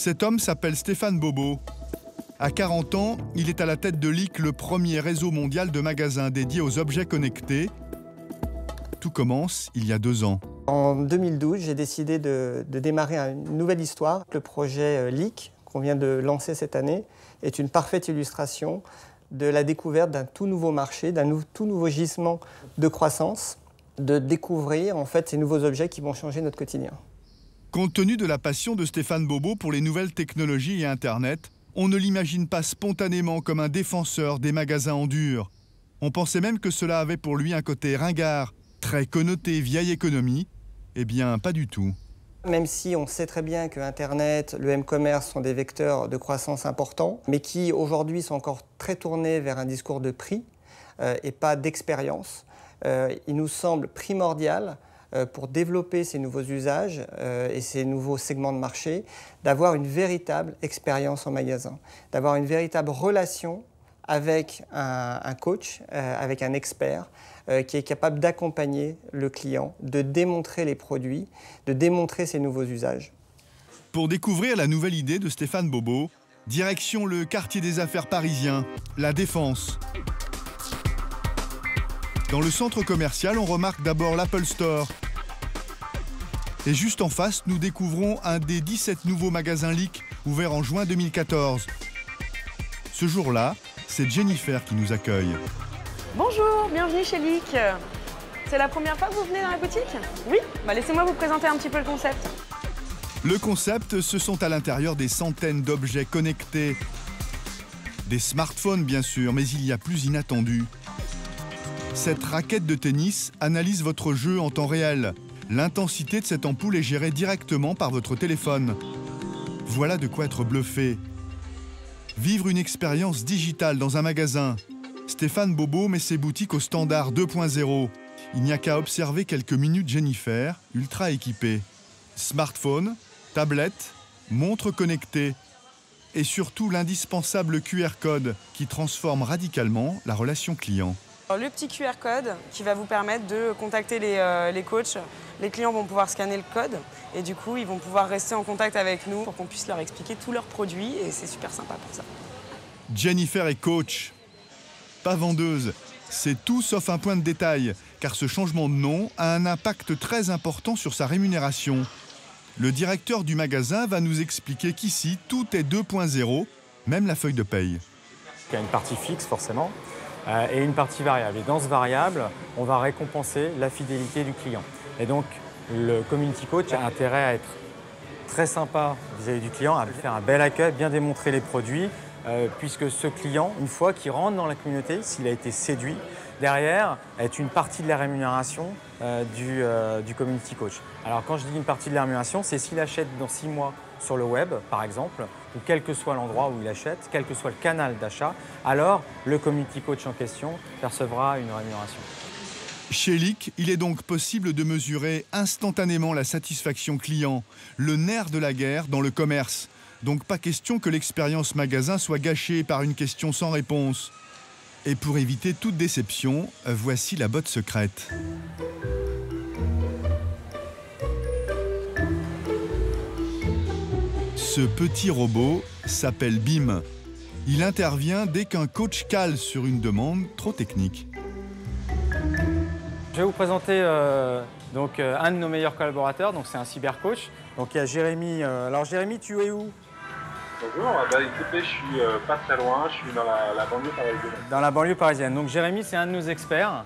Cet homme s'appelle Stéphane Bobo. À 40 ans, il est à la tête de LIC, le premier réseau mondial de magasins dédiés aux objets connectés. Tout commence il y a 2 ans. En 2012, j'ai décidé de démarrer une nouvelle histoire. Le projet LIC, qu'on vient de lancer cette année, est une parfaite illustration de la découverte d'un tout nouveau marché, d'un tout nouveau gisement de croissance, de découvrir en fait ces nouveaux objets qui vont changer notre quotidien. Compte tenu de la passion de Stéphane Bobo pour les nouvelles technologies et Internet, on ne l'imagine pas spontanément comme un défenseur des magasins en dur. On pensait même que cela avait pour lui un côté ringard, très connoté vieille économie. Eh bien, pas du tout. Même si on sait très bien que Internet, le m-commerce sont des vecteurs de croissance importants, mais qui aujourd'hui sont encore très tournés vers un discours de prix et pas d'expérience, il nous semble primordial pour développer ces nouveaux usages et ces nouveaux segments de marché, d'avoir une véritable expérience en magasin, d'avoir une véritable relation avec un coach, avec un expert qui est capable d'accompagner le client, de démontrer les produits, de démontrer ces nouveaux usages. Pour découvrir la nouvelle idée de Stéphane Bobo, direction le quartier des affaires parisien, la Défense. Dans le centre commercial, on remarque d'abord l'Apple Store. Et juste en face, nous découvrons un des 17 nouveaux magasins LIC ouverts en juin 2014. Ce jour-là, c'est Jennifer qui nous accueille. Bonjour, bienvenue chez LIC. C'est la première fois que vous venez dans la boutique? Oui, laissez-moi vous présenter un petit peu le concept. Le concept, ce sont à l'intérieur des centaines d'objets connectés. Des smartphones, bien sûr, mais il y a plus inattendu. Cette raquette de tennis analyse votre jeu en temps réel. L'intensité de cette ampoule est gérée directement par votre téléphone. Voilà de quoi être bluffé. Vivre une expérience digitale dans un magasin. Stéphane Bobo met ses boutiques au standard 2.0. Il n'y a qu'à observer quelques minutes Jennifer, ultra équipée. Smartphone, tablette, montre connectée. Et surtout l'indispensable QR code qui transforme radicalement la relation client. Le petit QR code qui va vous permettre de contacter les coachs. Les clients vont pouvoir scanner le code et du coup, ils vont pouvoir rester en contact avec nous pour qu'on puisse leur expliquer tous leurs produits et c'est super sympa pour ça. Jennifer est coach, pas vendeuse. C'est tout sauf un point de détail, car ce changement de nom a un impact très important sur sa rémunération. Le directeur du magasin va nous expliquer qu'ici, tout est 2.0, même la feuille de paye. Il y a une partie fixe, forcément, et une partie variable. Et dans ce variable, on va récompenser la fidélité du client. Et donc, le community coach a intérêt à être très sympa vis-à-vis du client, à faire un bel accueil, bien démontrer les produits, puisque ce client, une fois qu'il rentre dans la communauté, s'il a été séduit, derrière est une partie de la rémunération du community coach. Alors quand je dis une partie de la rémunération, c'est s'il achète dans 6 mois sur le web, par exemple, ou quel que soit l'endroit où il achète, quel que soit le canal d'achat, alors le community coach en question percevra une rémunération. Chez LIC, il est donc possible de mesurer instantanément la satisfaction client, le nerf de la guerre dans le commerce. Donc pas question que l'expérience magasin soit gâchée par une question sans réponse. Et pour éviter toute déception, voici la botte secrète. Ce petit robot s'appelle BIM. Il intervient dès qu'un coach cale sur une demande trop technique. Je vais vous présenter un de nos meilleurs collaborateurs, donc c'est un cybercoach. Donc il y a Jérémy. Alors Jérémy, tu es où? Bonjour, écoutez, je suis pas très loin, je suis dans la banlieue parisienne. Dans la banlieue parisienne. Donc Jérémy, c'est un de nos experts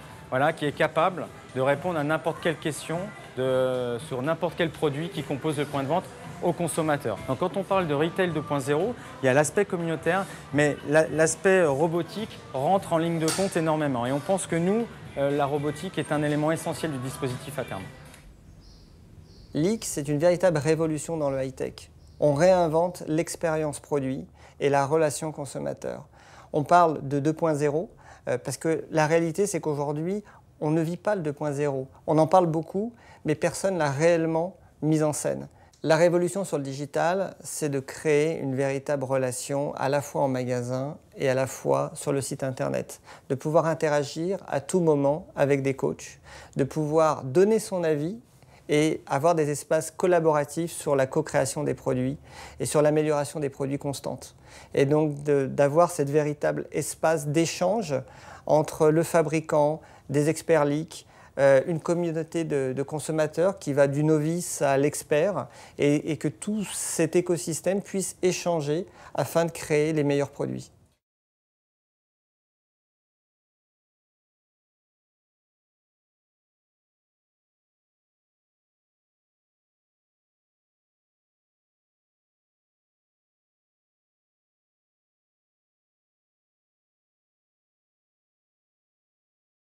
qui est capable de répondre à n'importe quelle question sur n'importe quel produit qui compose le point de vente au consommateur. Donc quand on parle de retail 2.0, il y a l'aspect communautaire, mais l'aspect robotique rentre en ligne de compte énormément. Et on pense que nous, la robotique est un élément essentiel du dispositif à terme. LIC, c'est une véritable révolution dans le high-tech. On réinvente l'expérience produit et la relation consommateur. On parle de 2.0 parce que la réalité, c'est qu'aujourd'hui, on ne vit pas le 2.0. On en parle beaucoup, mais personne ne l'a réellement mise en scène. La révolution sur le digital, c'est de créer une véritable relation à la fois en magasin et à la fois sur le site internet. De pouvoir interagir à tout moment avec des coachs, de pouvoir donner son avis, et avoir des espaces collaboratifs sur la co-création des produits et sur l'amélioration des produits constantes. Et donc d'avoir cet véritable espace d'échange entre le fabricant, des experts leak, une communauté de consommateurs qui va du novice à l'expert et que tout cet écosystème puisse échanger afin de créer les meilleurs produits.